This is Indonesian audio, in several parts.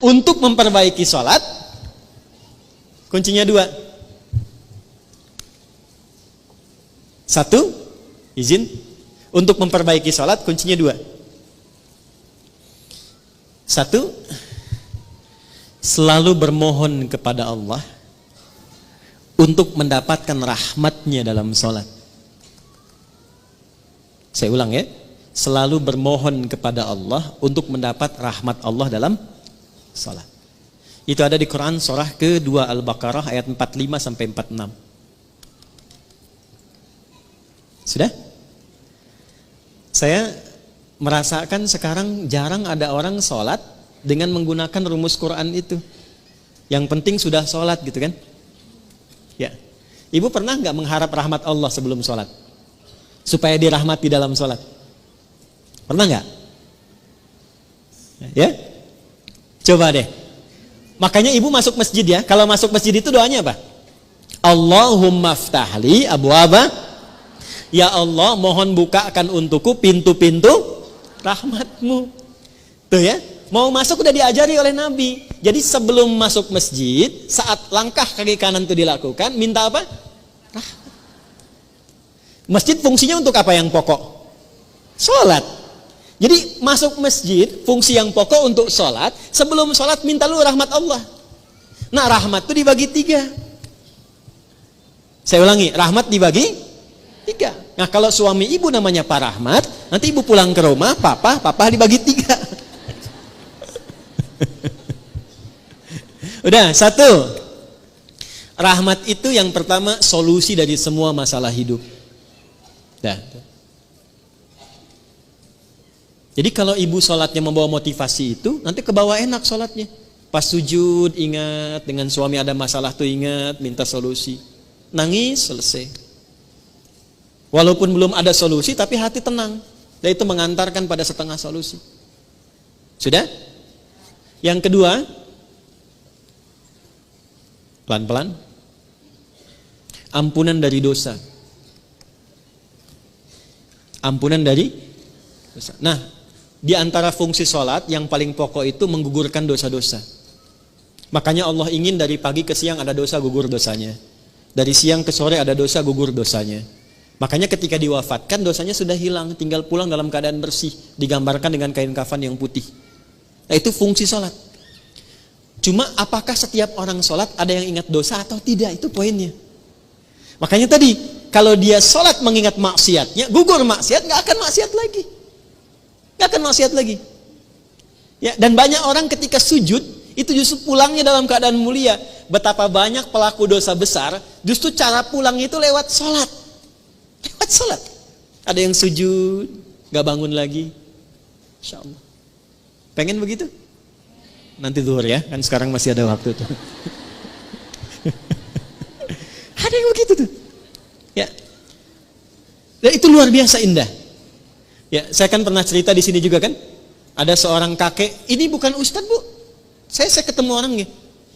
Untuk memperbaiki sholat, kuncinya dua. Satu, izin. Untuk memperbaiki sholat, kuncinya dua. Satu, selalu bermohon kepada Allah untuk mendapatkan rahmatnya dalam sholat. Saya ulang ya. Selalu bermohon kepada Allah untuk mendapat rahmat Allah dalam salat. Itu ada di Quran surah ke-2 Al-Baqarah ayat 45 sampai 46. Sudah? Saya merasakan sekarang jarang ada orang sholat dengan menggunakan rumus Quran itu. Yang penting sudah sholat gitu kan? Ya. Ibu pernah nggak mengharap rahmat Allah sebelum sholat? Supaya dirahmati dalam sholat? Pernah nggak? Ya? Coba deh. Makanya ibu masuk masjid ya. Kalau masuk masjid itu doanya apa? Allahumma ftahli abwaba. Ya Allah, mohon bukakan untukku pintu-pintu rahmatmu. Tuh ya. Mau masuk udah diajari oleh Nabi. Jadi sebelum masuk masjid, saat langkah kaki kanan itu dilakukan, minta apa? Rahmat. Masjid fungsinya untuk apa yang pokok? Sholat. Jadi masuk masjid, fungsi yang pokok untuk sholat. Sebelum sholat minta lu rahmat Allah. Nah rahmat itu dibagi 3. Saya ulangi, rahmat dibagi 3. Nah kalau suami ibu namanya Pak Rahmat, nanti ibu pulang ke rumah, papa dibagi 3. Udah, 1. Rahmat itu yang pertama solusi dari semua masalah hidup. Dah. Jadi kalau ibu sholatnya membawa motivasi itu, nanti kebawa enak sholatnya. Pas sujud ingat, dengan suami ada masalah tuh ingat, minta solusi. Nangis, selesai. Walaupun belum ada solusi, tapi hati tenang. Dan itu mengantarkan pada setengah solusi. Sudah? Yang kedua, pelan-pelan, ampunan dari dosa. Ampunan dari dosa. Nah, di antara fungsi sholat yang paling pokok itu menggugurkan dosa-dosa. Makanya Allah ingin dari pagi ke siang ada dosa, gugur dosanya. Dari siang ke sore ada dosa, gugur dosanya. Makanya ketika diwafatkan dosanya sudah hilang, tinggal pulang dalam keadaan bersih, digambarkan dengan kain kafan yang putih. Nah, itu fungsi sholat. Cuma apakah setiap orang sholat ada yang ingat dosa atau tidak, itu poinnya. Makanya tadi kalau dia sholat mengingat maksiatnya, gugur maksiat, nggak akan maksiat lagi. Gak akan maksiat lagi. Ya, dan banyak orang ketika sujud itu justru pulangnya dalam keadaan mulia. Betapa banyak pelaku dosa besar justru cara pulang itu lewat sholat. Lewat sholat. Ada yang sujud gak bangun lagi. Insya Allah. Pengen begitu? Nanti zuhur ya, kan sekarang masih ada waktu tuh. Ada yang begitu tuh. Ya. Dan itu luar biasa indah. Ya, saya kan pernah cerita di sini juga kan. Ada seorang kakek, ini bukan ustadz bu. Saya ketemu orangnya.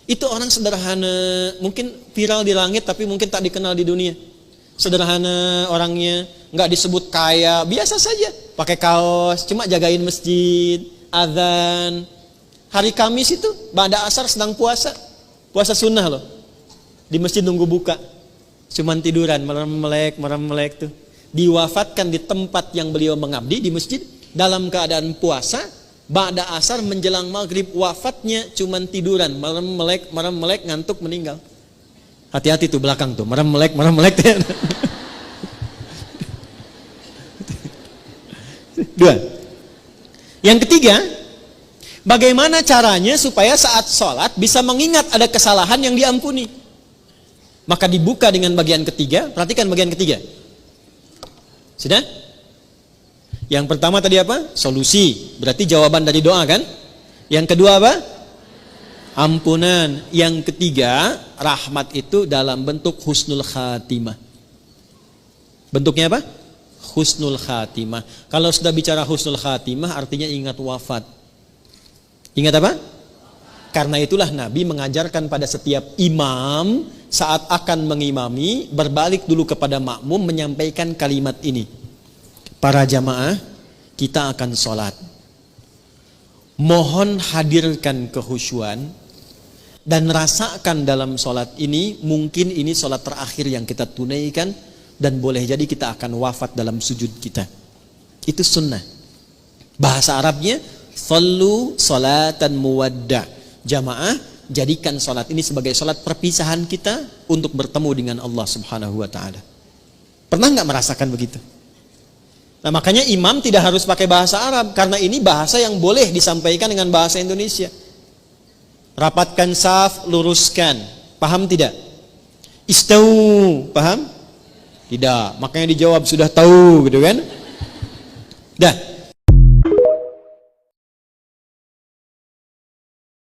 Itu orang sederhana, mungkin viral di langit tapi mungkin tak dikenal di dunia. Sederhana orangnya, nggak disebut kaya, biasa saja. Pakai kaos, cuma jagain masjid, azan. Hari Kamis itu, ba'da asar sedang puasa. Puasa sunnah loh. Di masjid nunggu buka. Cuman tiduran, merem-melek tuh. Diwafatkan di tempat yang beliau mengabdi di masjid dalam keadaan puasa, ba'da asar menjelang maghrib, wafatnya cuman tiduran, merem-melek ngantuk meninggal. Hati-hati tuh belakang tuh, merem-melek. Dua. Yang ketiga, bagaimana caranya supaya saat sholat bisa mengingat ada kesalahan yang diampuni? Maka dibuka dengan bagian ketiga, perhatikan bagian ketiga. Sudah? Yang pertama tadi apa? Solusi. Berarti jawaban dari doa kan? Yang kedua apa? Ampunan. Yang ketiga, rahmat itu dalam bentuk husnul khatimah. Bentuknya apa? Husnul khatimah. Kalau sudah bicara husnul khatimah artinya ingat wafat. Ingat apa? Karena itulah Nabi mengajarkan pada setiap imam saat akan mengimami, berbalik dulu kepada makmum menyampaikan kalimat ini. Para jamaah, kita akan sholat. Mohon hadirkan kehusyuan dan rasakan dalam sholat ini, mungkin ini sholat terakhir yang kita tunaikan dan boleh jadi kita akan wafat dalam sujud kita. Itu sunnah. Bahasa Arabnya sallu salatan muwadda. Jamaah, jadikan sholat ini sebagai sholat perpisahan kita untuk bertemu dengan Allah Subhanahu wa ta'ala. Pernah nggak merasakan begitu? Nah, makanya imam tidak harus pakai bahasa Arab, karena ini bahasa yang boleh disampaikan dengan bahasa Indonesia. Rapatkan saf, luruskan. Paham tidak? Istau, paham? Tidak. Makanya dijawab sudah tahu, gitu kan? Dah.